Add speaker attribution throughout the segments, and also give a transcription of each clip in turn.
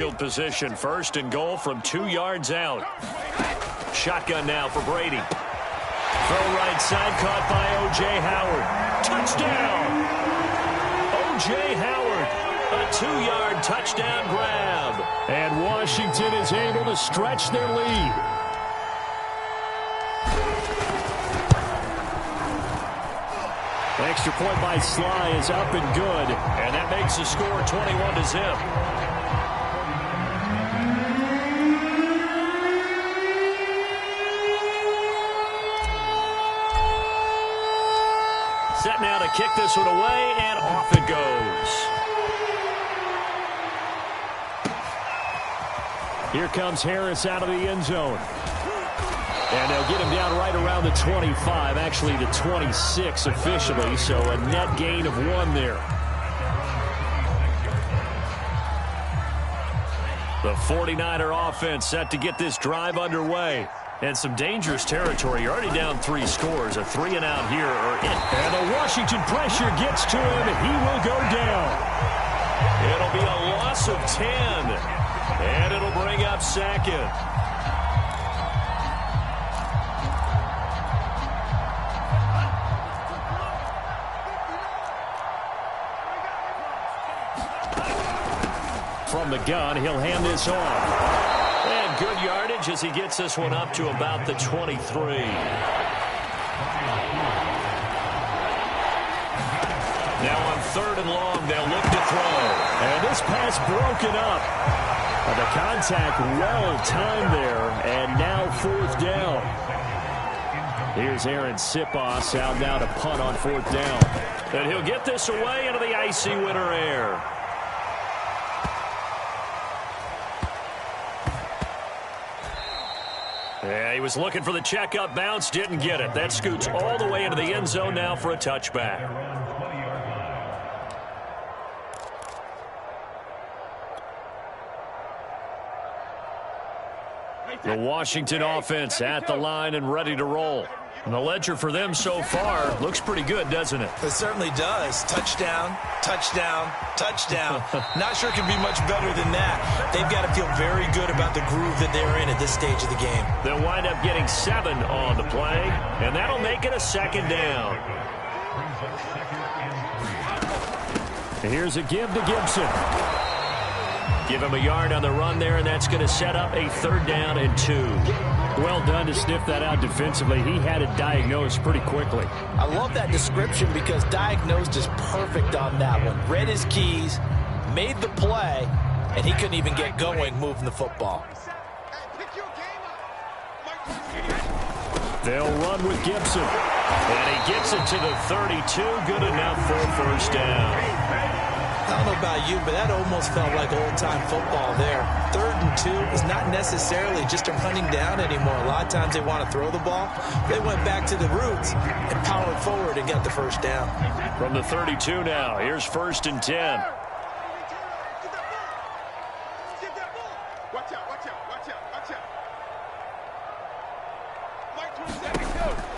Speaker 1: Field position, first and goal from 2 yards out. Shotgun now for Brady. Throw right side, caught by O.J. Howard. Touchdown! O.J. Howard, a 2-yard touchdown grab.
Speaker 2: And Washington is able to stretch their lead. Extra point by Sly is up and good.
Speaker 1: And that makes the score 21-0. Set now to kick this one away, and off it goes.
Speaker 2: Here comes Harris out of the end zone. And they'll get him down right around the 25, actually the 26 officially, so a net gain of 1 there.
Speaker 1: The 49er offense set to get this drive underway. And some dangerous territory. You're already down 3 scores. A 3-and-out here or in.
Speaker 2: And the Washington pressure gets to him. He will go down.
Speaker 1: It'll be a loss of 10. And it'll bring up 2nd.
Speaker 2: From the gun, he'll hand this off.
Speaker 1: And good yardage as he gets this one up to about the 23. Now on 3rd and long, they'll look to throw.
Speaker 2: And this pass broken up. The contact well timed there, and now 4th down. Here's Aaron Sipos out now to punt on 4th down.
Speaker 1: And he'll get this away into the icy winter air. Yeah, he was looking for the checkup bounce, didn't get it. That scoots all the way into the end zone now for a touchback.
Speaker 2: The Washington offense at the line and ready to roll.
Speaker 1: And the ledger for them so far looks pretty good, doesn't it?
Speaker 3: It certainly does. Touchdown, touchdown, touchdown. Not sure it can be much better than that. They've got to feel very good about the groove that they're in at this stage of the game.
Speaker 1: They'll wind up getting 7 on the play, and that'll make it a 2nd down.
Speaker 2: Here's a give to Gibson.
Speaker 1: Give him a yard on the run there, and that's going to set up a 3rd down and 2.
Speaker 2: Well done to sniff that out defensively. He had it diagnosed pretty quickly.
Speaker 3: I love that description because diagnosed is perfect on that one. Read his keys, made the play, and he couldn't even get going moving the football.
Speaker 2: They'll run with Gibson.
Speaker 1: And he gets it to the 32. Good enough for a 1st down.
Speaker 3: I don't know about you, but that almost felt like old-time football there. 3rd and 2 is not necessarily just a running down anymore. A lot of times they want to throw the ball. They went back to the roots and powered forward and got the 1st down.
Speaker 1: From the 32 now, here's 1st and 10.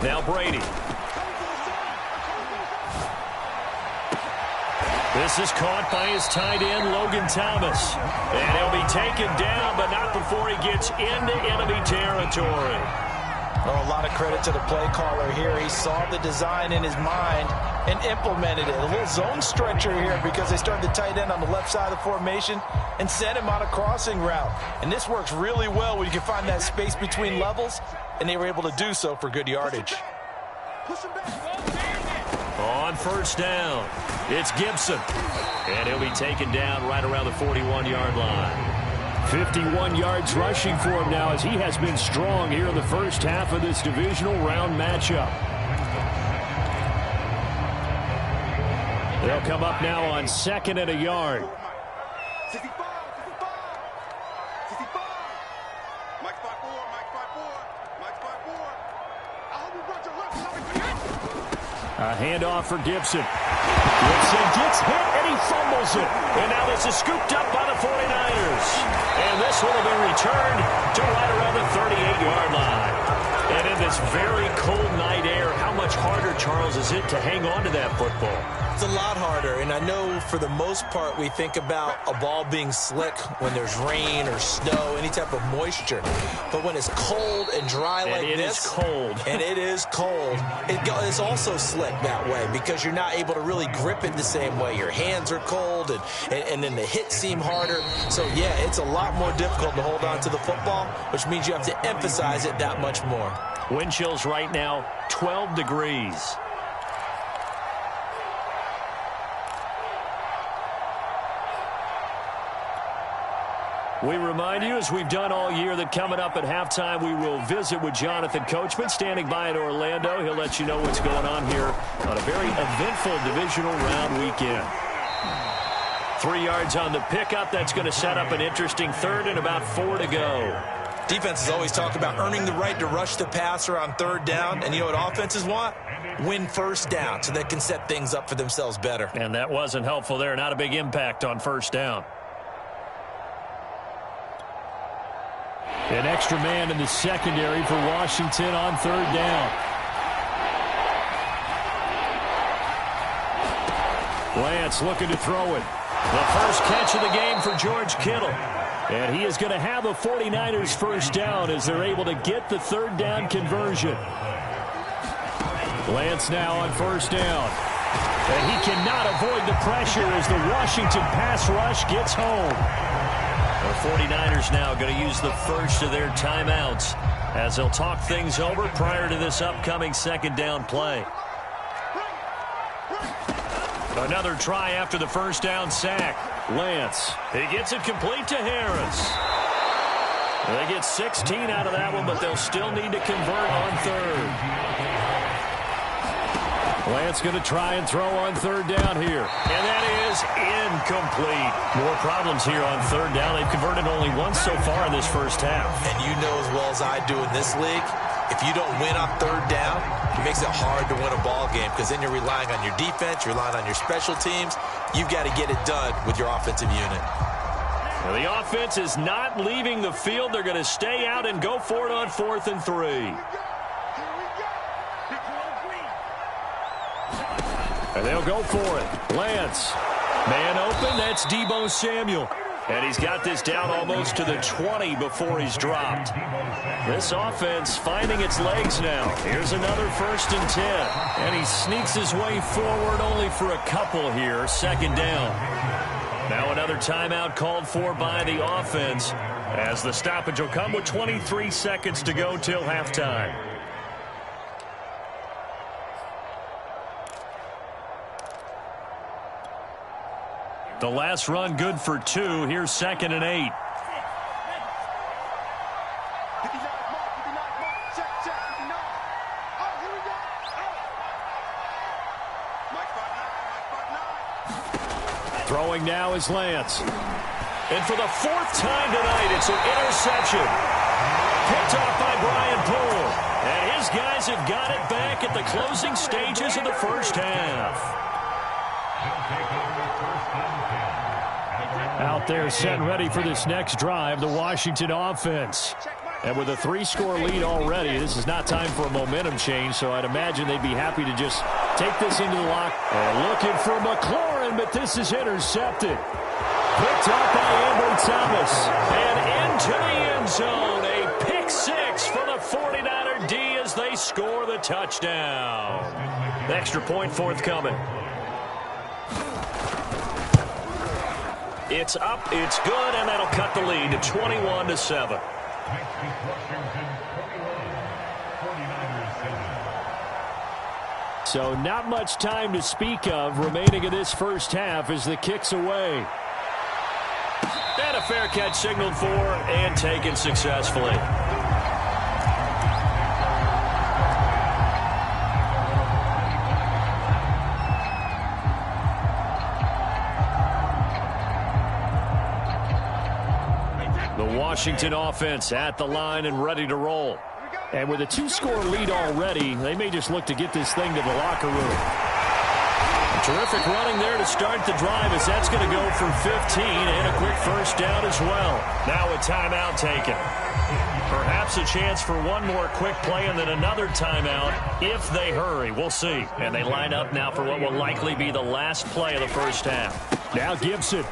Speaker 1: Now Brady. This is caught by his tight end, Logan Thomas. And he'll be taken down, but not before he gets into enemy territory.
Speaker 3: Oh, a lot of credit to the play caller here. He saw the design in his mind and implemented it. A little zone stretcher here because they started the tight end on the left side of the formation and sent him on a crossing route. And this works really well when you can find that space between levels, and they were able to do so for good yardage.
Speaker 1: On 1st down, it's Gibson. And he'll be taken down right around the 41-yard line.
Speaker 2: 51 yards rushing for him now as he has been strong here in the first half of this divisional round matchup. They'll come up now on 2nd and a yard. A handoff for Gibson. Gibson gets hit and he fumbles it.
Speaker 1: And now this is scooped up by the 49ers. And this will have been returned to right around the 38-yard line. And in this very cold night air, how much harder, Charles, is it to hang on to that football?
Speaker 3: It's a lot harder, and I know for the most part we think about a ball being slick when there's rain or snow, any type of moisture. But when it's cold and dry like this.
Speaker 1: And it is cold.
Speaker 3: And it is cold. It's also slick that way because you're not able to really grip it the same way. Your hands are cold, and then the hits seem harder. So, yeah, it's a lot more difficult to hold on to the football, which means you have to emphasize it that much more.
Speaker 1: Wind chills right now, 12 degrees. We remind you, as we've done all year, that coming up at halftime, we will visit with Jonathan Coachman, standing by in Orlando. He'll let you know what's going on here on a very eventful divisional round weekend. 3 yards on the pickup. That's going to set up an interesting third and about 4 to go.
Speaker 3: Defenses always talk about earning the right to rush the passer on third down. And you know what offenses want? Win first down so they can set things up for themselves better.
Speaker 1: And that wasn't helpful there. Not a big impact on first down.
Speaker 2: An extra man in the secondary for Washington on third down. Lance looking to throw it.
Speaker 1: The first catch of the game for George Kittle.
Speaker 2: And he is going to have a 49ers first down as they're able to get the third down conversion. Lance now on first down. And he cannot avoid the pressure as the Washington pass rush gets home.
Speaker 1: The 49ers now going to use the first of their timeouts as they'll talk things over prior to this upcoming second down play. Another try after the first down sack.
Speaker 2: Lance.
Speaker 1: He gets it complete to Harris. They get 16 out of that one, but they'll still need to convert on third.
Speaker 2: Lance going to try and throw on third down here.
Speaker 1: And that is incomplete. More problems here on third down. They've converted only once so far in this first half.
Speaker 3: And you know as well as I do in this league, if you don't win on third down, it makes it hard to win a ball game because then you're relying on your defense, you're relying on your special teams. You've got to get it done with your offensive unit.
Speaker 1: Well, the offense is not leaving the field. They're going to stay out and go for it on 4th and 3.
Speaker 2: And they'll go for it. Lance.
Speaker 1: Man open, that's Deebo Samuel. And he's got this down almost to the 20 before he's dropped. This offense finding its legs now. Here's another 1st and 10. And he sneaks his way forward only for a couple here. Second down. Now another timeout called for by the offense as the stoppage will come with 23 seconds to go till halftime. The last run good for 2. Here's 2nd and 8.
Speaker 2: Throwing now is Lance.
Speaker 1: And for the 4th time tonight, it's an interception. Picked off by Brian Poole. And his guys have got it back at the closing stages of the first half.
Speaker 2: Out there set and ready for this next drive, the Washington offense. And with a 3-score lead already, this is not time for a momentum change, so I'd imagine they'd be happy to just take this into the lock. And looking for McLaurin, but this is intercepted. Picked up by Ambry Thomas.
Speaker 1: And into the end zone, a pick 6 for the 49er D as they score the touchdown. Extra point forthcoming. It's up, it's good, and that'll cut the lead to 21-7.
Speaker 2: So not much time to speak of remaining in this first half as the kick's away.
Speaker 1: And a fair catch signaled for and taken successfully. Washington offense at the line and ready to roll.
Speaker 2: And with a 2-score lead already, they may just look to get this thing to the locker room. Terrific running there to start the drive as that's going to go for 15 and a quick first down as well.
Speaker 1: Now a timeout taken. Perhaps a chance for one more quick play and then another timeout if they hurry. We'll see. And they line up now for what will likely be the last play of the first half.
Speaker 2: Now Gibson.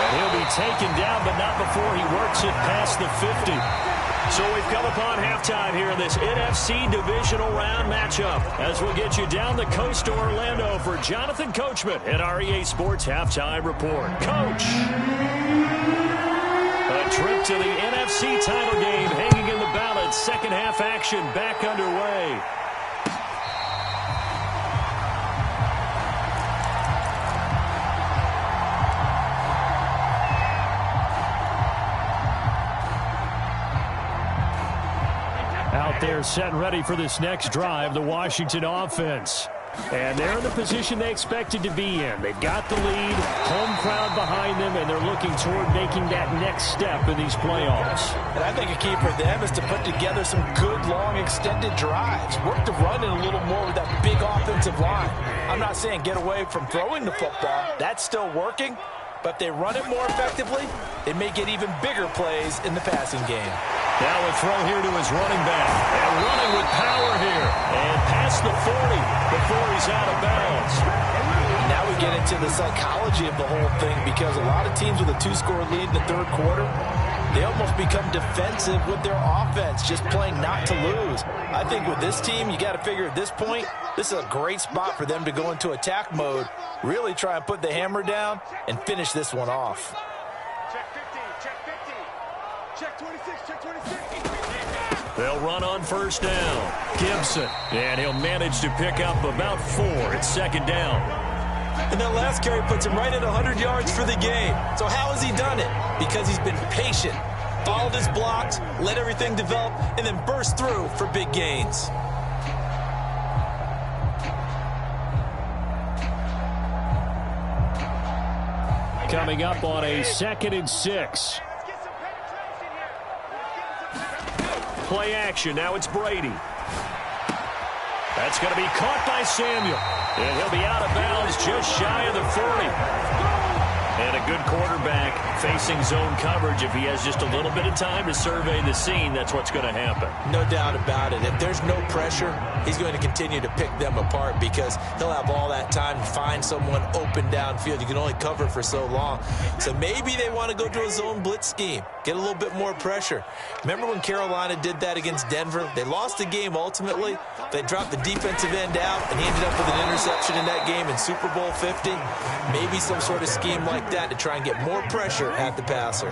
Speaker 1: And he'll be taken down, but not before he works it past the 50. So we've come upon halftime here in this NFC divisional round matchup as we'll get you down the coast to Orlando for Jonathan Coachman at our EA Sports Halftime Report. Coach! A trip to the NFC title game hanging in the balance. Second half action back underway.
Speaker 2: Out there set and ready for this next drive, the Washington offense. And they're in the position they expected to be in. They've got the lead, home crowd behind them, and they're looking toward making that next step in these playoffs.
Speaker 3: And I think a key for them is to put together some good, long, extended drives. Work the run in a little more with that big offensive line. I'm not saying get away from throwing the football. That's still working. But if they run it more effectively, they may get even bigger plays in the passing game.
Speaker 1: Now a throw here to his running back. And running with power here. And past the 40 before he's out of bounds.
Speaker 3: Now we get into the psychology of the whole thing because a lot of teams with a two-score lead in the third quarter, they almost become defensive with their offense, just playing not to lose. I think with this team, you got to figure at this point, this is a great spot for them to go into attack mode, really try and put the hammer down and finish this one off.
Speaker 4: Check 15, check 15. Check 26, check 26.
Speaker 1: They'll run on first down. Gibson. And he'll manage to pick up about 4. It's second down.
Speaker 3: And that last carry puts him right at 100 yards for the game. So how has he done it? Because he's been patient, followed his blocks, let everything develop, and then burst through for big gains.
Speaker 2: Coming up on a 2nd and 6.
Speaker 1: Play action. Now it's Brady. That's going to be caught by Samuel. And he'll be out of bounds just shy of the 40. And a good quarterback facing zone coverage. If he has just a little bit of time to survey the scene, that's what's going to happen.
Speaker 3: No doubt about it. If there's no pressure, he's going to continue to pick them apart because he'll have all that time to find someone open downfield. You can only cover for so long. So maybe they want to go to a zone blitz scheme, get a little bit more pressure. Remember when Carolina did that against Denver? They lost the game ultimately. They dropped the defensive end out, and he ended up with an interception in that game in Super Bowl 50. Maybe some sort of scheme like that to try and get more pressure at the passer.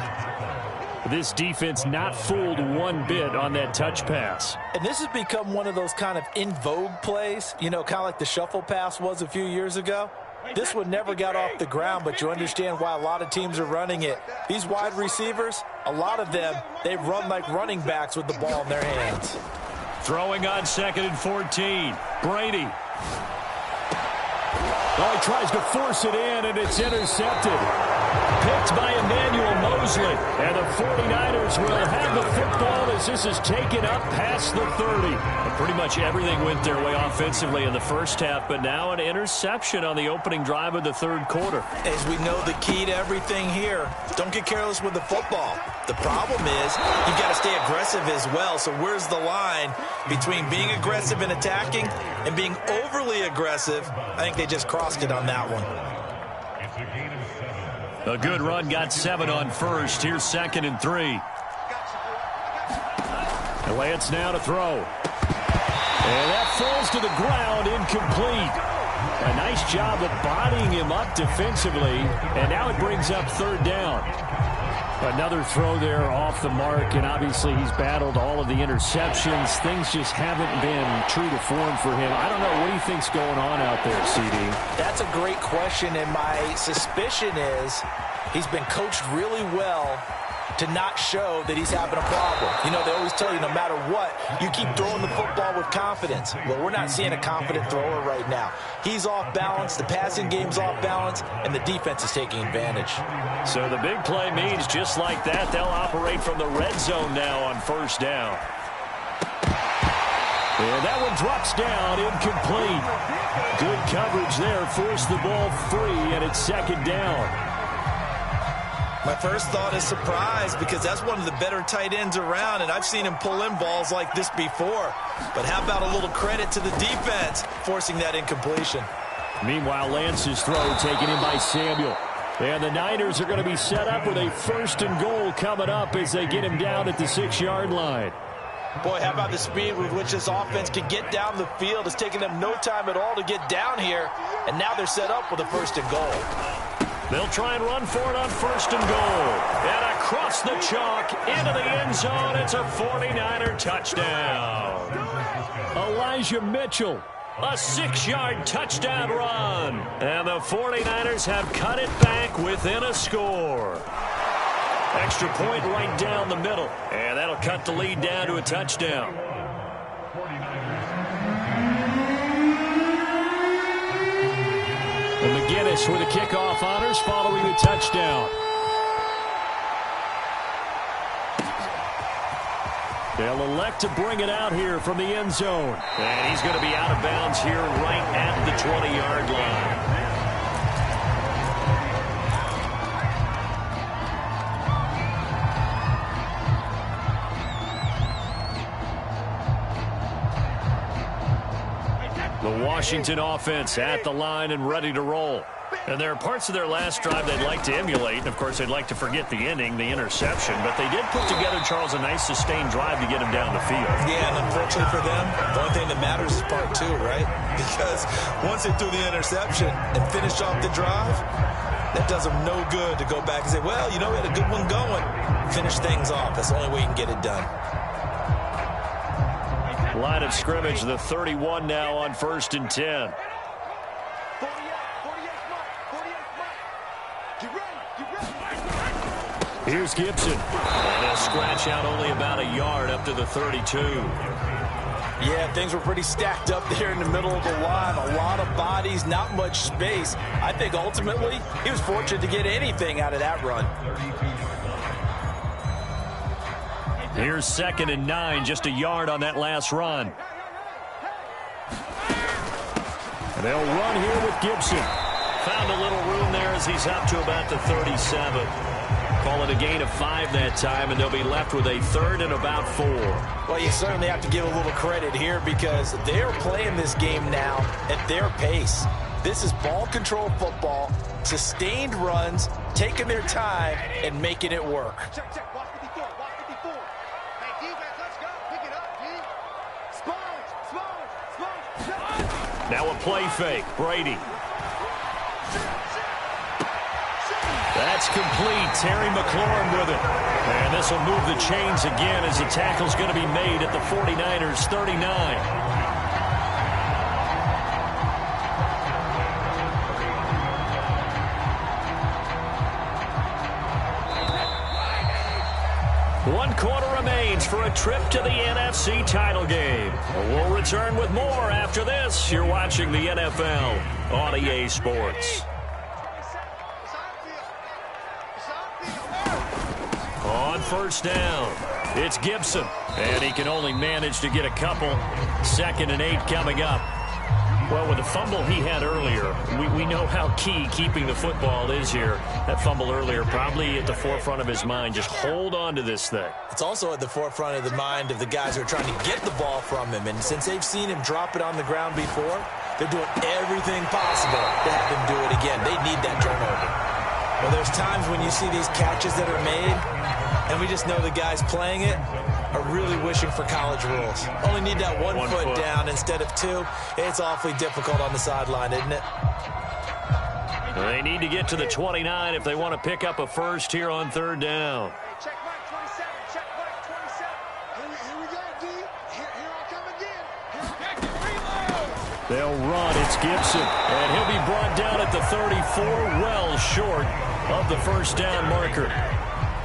Speaker 2: This defense not fooled one bit on that touch pass.
Speaker 3: And this has become one of those kind of in vogue plays, you know, kind of like the shuffle pass was a few years ago. This one never got off the ground, but you understand why a lot of teams are running it. These wide receivers, a lot of them, they run like running backs with the ball in their hands.
Speaker 1: Throwing on 2nd and 14. Brady.
Speaker 2: Oh, he tries to force it in, and it's intercepted. Picked by Emmanuel Mosley. And the 49ers will have the football as this is taken up past the 30.
Speaker 1: And pretty much everything went their way offensively in the first half, but now an interception on the opening drive of the third quarter.
Speaker 3: As we know, the key to everything here, don't get careless with the football. The problem is you've got to stay aggressive as well. So where's the line between being aggressive and attacking and being overly aggressive? I think they just crossed it on that one.
Speaker 1: A good run, got 7 on first. Here's 2nd and 3.
Speaker 2: Lance now to throw. And that falls to the ground, incomplete. A nice job of bodying him up defensively. And now it brings up 3rd down. Another throw there off the mark, and obviously he's battled all of the interceptions. Things just haven't been true to form for him. I don't know. What do you think's going on out there, CD?
Speaker 3: That's a great question, and my suspicion is he's been coached really well to not show that he's having a problem. You know, they always tell you no matter what, you keep throwing the football with confidence. Well, we're not seeing a confident thrower right now. He's off balance, the passing game's off balance, and the defense is taking advantage.
Speaker 1: So the big play means just like that, they'll operate from the red zone now on first down.
Speaker 2: And that one drops down, incomplete. Good coverage there, forced the ball free, and it's second down.
Speaker 3: My first thought is surprise, because that's one of the better tight ends around, and I've seen him pull in balls like this before. But how about a little credit to the defense forcing that incompletion?
Speaker 2: Meanwhile, Lance's throw taken in by Samuel. And the Niners are going to be set up with a 1st and goal coming up as they get him down at the 6-yard line.
Speaker 3: Boy, how about the speed with which this offense can get down the field? It's taken them no time at all to get down here, and now they're set up with a 1st and goal.
Speaker 2: They'll try and run for it on 1st and goal. And across the chalk into the end zone. It's a 49er touchdown. Elijah Mitchell, a 6-yard touchdown run. And the 49ers have cut it back within a score. Extra point right down the middle. And that'll cut the lead down to a touchdown. And McGinnis with the kickoff honors following the touchdown. They'll elect to bring it out here from the end zone. And he's going to be out of bounds here right at the 20-yard line. The Washington offense at the line and ready to roll. And there are parts of their last drive they'd like to emulate. And, of course, they'd like to forget the ending, the interception. But they did put together, Charles, a nice sustained drive to get him down the field.
Speaker 3: Yeah, and unfortunately for them, the only thing that matters is part 2, right? Because once they threw the interception and finished off the drive, that does them no good to go back and say, well, you know, we had a good one going. Finish things off. That's the only way you can get it done.
Speaker 2: Line of scrimmage, the 31 now on 1st and 10. Here's Gibson. And he'll scratch out only about a yard up to the 32.
Speaker 3: Yeah, things were pretty stacked up there in the middle of the line. A lot of bodies, not much space. I think ultimately he was fortunate to get anything out of that run.
Speaker 2: Here's 2nd and 9, just a yard on that last run. And they'll run here with Gibson. Found a little room there as he's up to about the 37. Call it a gain of 5 that time, and they'll be left with a 3rd and about 4.
Speaker 3: Well, you certainly have to give a little credit here because they're playing this game now at their pace. This is ball control football, sustained runs, taking their time, and making it work.
Speaker 4: Check, check. Watch 54. Watch 54. Hey, defense, let's go. Pick it up, D. Sponge.
Speaker 2: Now a play fake. Brady. That's complete. Terry McLaurin with it. And this will move the chains again as the tackle's going to be made at the 49ers' 39. One quarter remains for a trip to the NFC title game. We'll return with more after this. You're watching the NFL on EA Sports. On 1st down, it's Gibson. And he can only manage to get a couple. 2nd and 8 coming up. Well, with the fumble he had earlier, we know how key keeping the football is here. That fumble earlier probably at the forefront of his mind. Just hold on to this thing.
Speaker 3: It's also at the forefront of the mind of the guys who are trying to get the ball from him. And since they've seen him drop it on the ground before, they're doing everything possible to have him do it again. They need that turnover. Well, there's times when you see these catches that are made, and we just know the guys playing it are really wishing for college rules. Only need that one foot down instead of 2. It's awfully difficult on the sideline, isn't it?
Speaker 2: They need to get to the 29 if they want to pick up a first here on 3rd down.
Speaker 4: Check mark 27. Check mark 27. Here we go, D. Here I come again. Reload.
Speaker 2: They'll run. It's Gibson. And he'll be brought down at the 34, well short of the 1st down marker.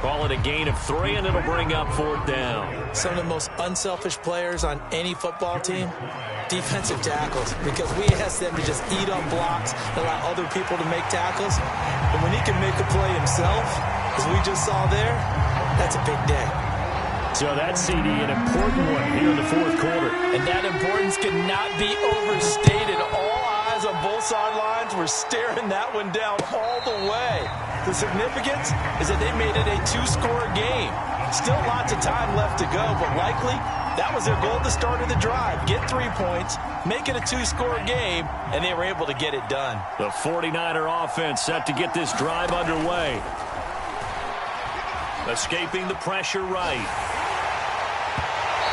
Speaker 2: Call it a gain of 3, and it'll bring up 4th down.
Speaker 3: Some of the most unselfish players on any football team, defensive tackles, because we ask them to just eat on blocks, allow other people to make tackles. And when he can make a play himself, as we just saw there, that's a big day.
Speaker 2: So that, CD, an important one here in the fourth quarter.
Speaker 3: And that importance cannot be overstated. All eyes on both sidelines were staring that one down all the way. The significance is that they made it a two-score game. Still lots of time left to go, but likely that was their goal at the start of the drive. Get 3 points, make it a two-score game, and they were able to get it done.
Speaker 2: The 49er offense set to get this drive underway.
Speaker 1: Escaping the pressure right.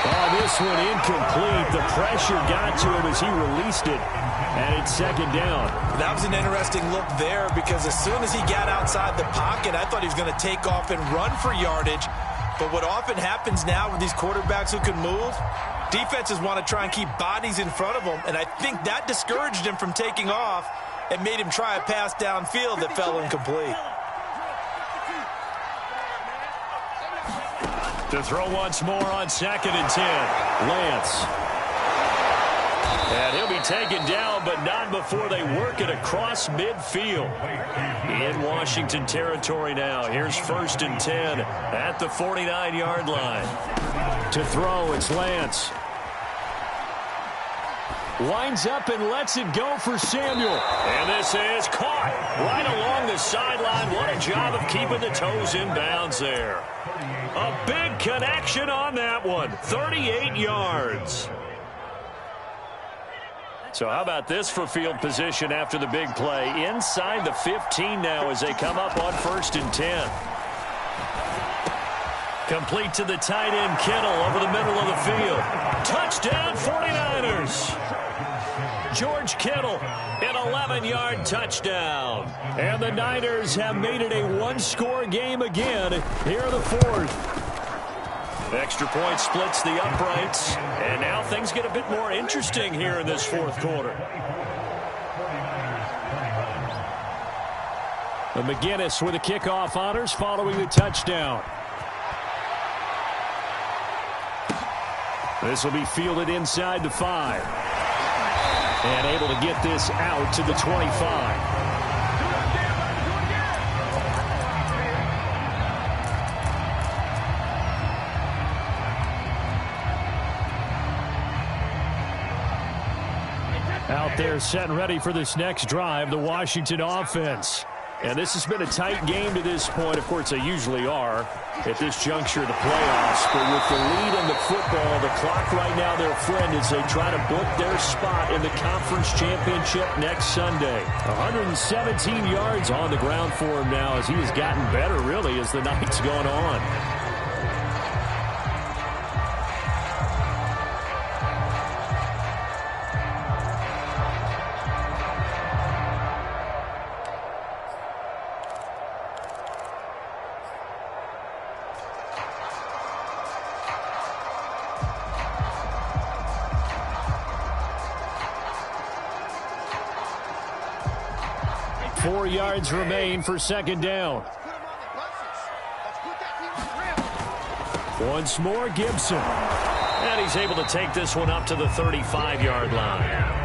Speaker 2: Oh, this one incomplete. The pressure got to him as he released it, and it's second down.
Speaker 3: That was an interesting look there because as soon as he got outside the pocket, I thought he was going to take off and run for yardage. But what often happens now with these quarterbacks who can move, defenses want to try and keep bodies in front of them, and I think that discouraged him from taking off and made him try a pass downfield that fell incomplete.
Speaker 2: To throw once more on 2nd and 10. Lance. And he'll be taken down, but not before they work it across midfield. In Washington territory now. Here's 1st and 10 at the 49-yard line. To throw, it's Lance. Winds up and lets it go for Samuel. And this is caught right along the sideline. What a job of keeping the toes in bounds there. A big connection on that one. 38 yards. So how about this for field position after the big play? Inside the 15 now as they come up on 1st and 10. Complete to the tight end, Kittle, over the middle of the field. Touchdown, 49ers. George Kittle, an 11-yard touchdown. And the Niners have made it a one-score game again here in the fourth. Extra point splits the uprights, and now things get a bit more interesting here in this fourth quarter. But McGinnis with the kickoff honors following the touchdown. This will be fielded inside the 5. And able to get this out to the 25. Out there set and ready for this next drive, the Washington offense. And this has been a tight game to this point. Of course, they usually are at this juncture of the playoffs. But with the lead in the football, the clock right now their friend as they try to book their spot in the conference championship next Sunday. 117 yards on the ground for him now as he has gotten better, really, as the night's gone on. Yards remain for second down. Once more, Gibson. And he's able to take this one up to the 35-yard line.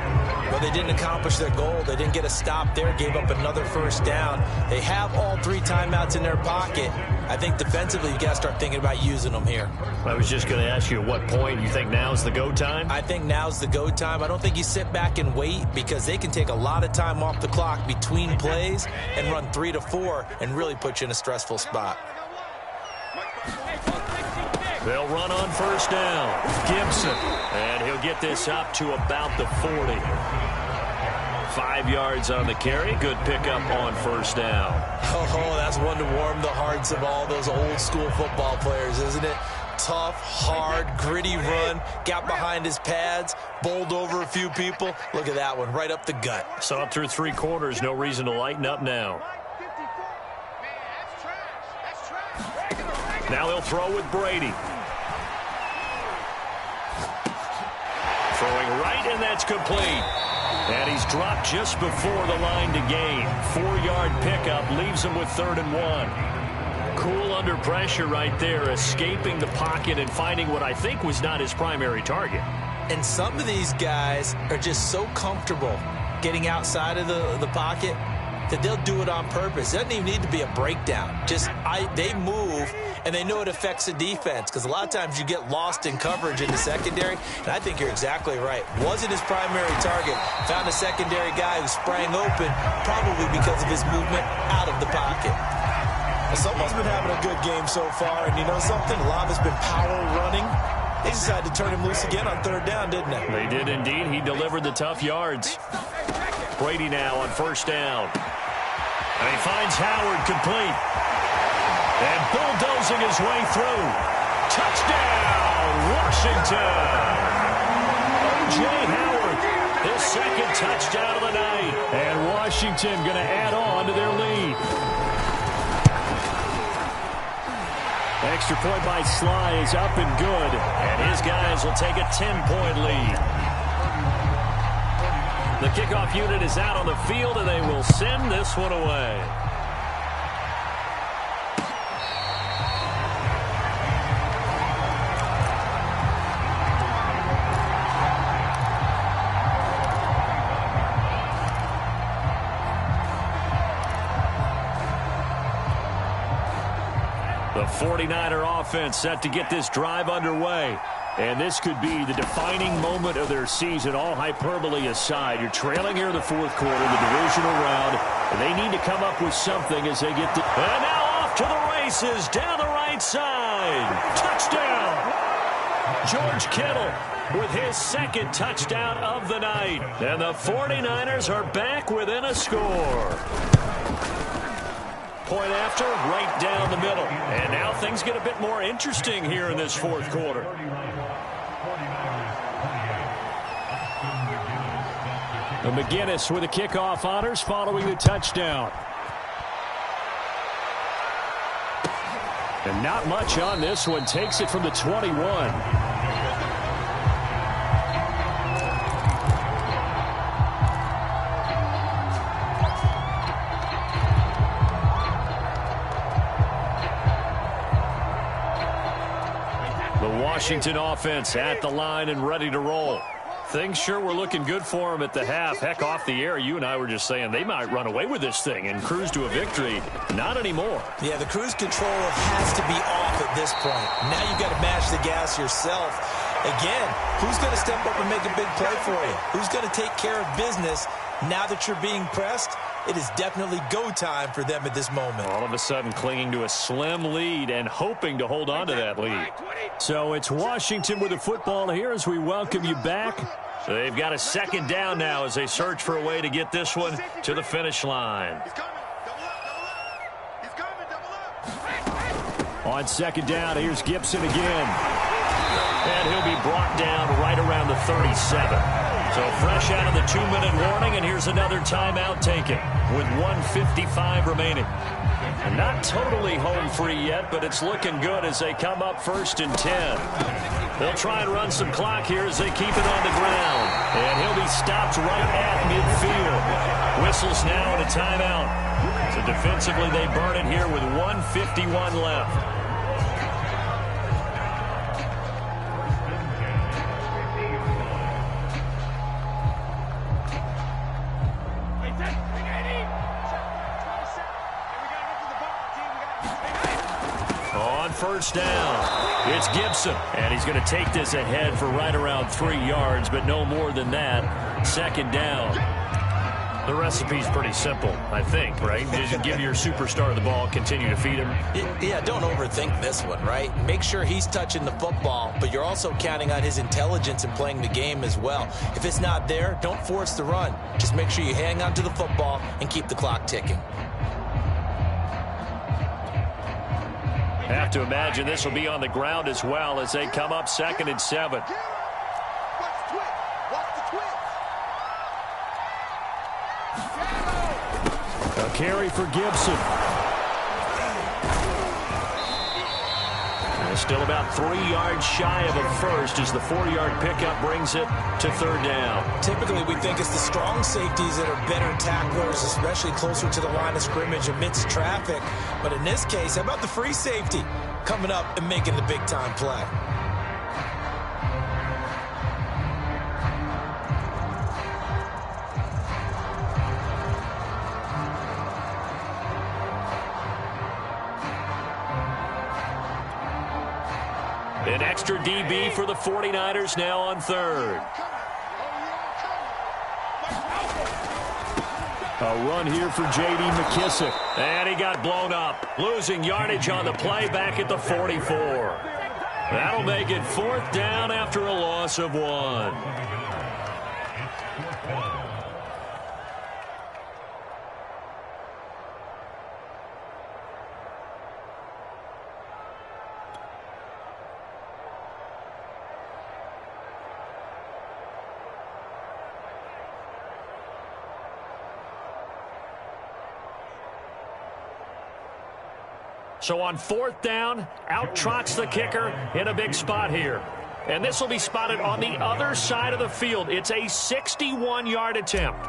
Speaker 3: Well, they didn't accomplish their goal. They didn't get a stop there, gave up another first down. They have all 3 timeouts in their pocket. I think defensively, you got to start thinking about using them here.
Speaker 2: I was just going to ask you at what point you think now's the go time?
Speaker 3: I think now's the go time. I don't think you sit back and wait because they can take a lot of time off the clock between plays and run 3 to 4 and really put you in a stressful spot.
Speaker 2: They'll run on first down. Gibson. And he'll get this up to about the 40. 5 yards on the carry. Good pickup on first down.
Speaker 3: Oh, that's one to warm the hearts of all those old school football players, isn't it? Tough, hard, gritty run. Got behind his pads. Bowled over a few people. Look at that one. Right up the gut.
Speaker 2: So up through 3 quarters. No reason to lighten up now. Now they'll throw with Brady. Throwing right, and that's complete. And he's dropped just before the line to gain. 4-yard pickup leaves him with 3rd and 1. Cool under pressure right there, escaping the pocket and finding what I think was not his primary target.
Speaker 3: And some of these guys are just so comfortable getting outside of the pocket that they'll do it on purpose. It doesn't even need to be a breakdown. They move, and they know it affects the defense, because a lot of times you get lost in coverage in the secondary, and I think you're exactly right. Wasn't his primary target. Found a secondary guy who sprang open, probably because of his movement out of the pocket.
Speaker 5: Well, someone's been having a good game so far, and you know something? A lot of it's been power running. They decided to turn him loose again on third down, didn't they?
Speaker 2: They did indeed. He delivered the tough yards. Brady now on first down. And he finds Howard complete. And bulldozing his way through. Touchdown, Washington. O.J. Howard, his second touchdown of the night. And Washington going to add on to their lead. Extra point by Sly is up and good. And his guys will take a 10-point lead. The kickoff unit is out on the field, and they will send this one away. The 49er offense set to get this drive underway. And this could be the defining moment of their season, all hyperbole aside. You're trailing here in the fourth quarter, the divisional round, and they need to come up with something as they get to... And now off to the races, down the right side. Touchdown! George Kittle with his second touchdown of the night. And the 49ers are back within a score. Point after, right down the middle. And now things get a bit more interesting here in this fourth quarter. And McGinnis with the kickoff honors following the touchdown. And not much on this one. Takes it from the 21. Washington offense at the line and ready to roll. Things sure were looking good for them at the half. Heck, off the air, you and I were just saying they might run away with this thing and cruise to a victory. Not anymore.
Speaker 3: Yeah, the cruise control has to be off at this point. Now you've got to mash the gas yourself. Again, who's going to step up and make a big play for you? Who's going to take care of business now that you're being pressed? It is definitely go time for them at this moment.
Speaker 2: All of a sudden clinging to a slim lead and hoping to hold on to that lead. So it's Washington with the football here as we welcome you back. So they've got a second down now as they search for a way to get this one to the finish line. On second down, here's Gibson again. And he'll be brought down right around the 37. So fresh out of the 2-minute warning, and here's another timeout taken with 1:55 remaining. And not totally home free yet, but it's looking good as they come up 1st and 10. They'll try and run some clock here as they keep it on the ground. And he'll be stopped right at midfield. Whistles now and a timeout. So defensively they burn it here with 1:51 left. First down. It's Gibson, and he's going to take this ahead for right around 3 yards, but no more than that. Second down. The recipe's pretty simple, I think, right? Just give your superstar the ball, continue to feed him.
Speaker 3: Yeah, don't overthink this one, right? Make sure he's touching the football, but you're also counting on his intelligence in playing the game as well. If it's not there, don't force the run. Just make sure you hang on to the football and keep the clock ticking.
Speaker 2: Have to imagine this will be on the ground as well as they come up 2nd and 7. A carry for Gibson. And still about 3 yards shy of a first as the 4-yard pickup brings it to 3rd down.
Speaker 3: Typically, we think it's the strong safeties that are better tacklers, especially closer to the line of scrimmage amidst traffic. But in this case, how about the free safety coming up and making the big-time play?
Speaker 1: An extra DB for the 49ers now on third.
Speaker 2: A run here for J.D. McKissic.
Speaker 1: And he got blown up. Losing yardage on the play back at the 44. That'll make it 4th down after a loss of 1. So on 4th down, out trots the kicker in a big spot here. And this will be spotted on the other side of the field. It's a 61-yard attempt.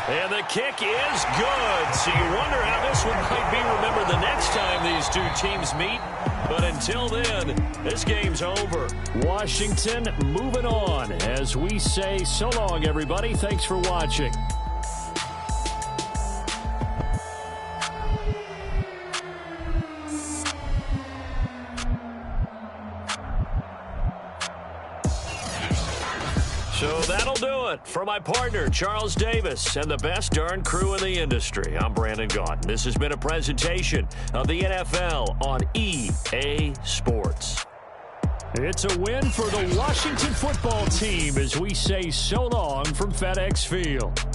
Speaker 1: And the kick is good. So you wonder how this one might be remembered the next time these two teams meet. But until then, this game's over.
Speaker 2: Washington moving on as we say so long, everybody. Thanks for watching.
Speaker 1: So that'll do it for my partner, Charles Davis, and the best darn crew in the industry. I'm Brandon Gaudin. This has been a presentation of the NFL on EA Sports.
Speaker 2: It's a win for the Washington football team as we say so long from FedEx Field.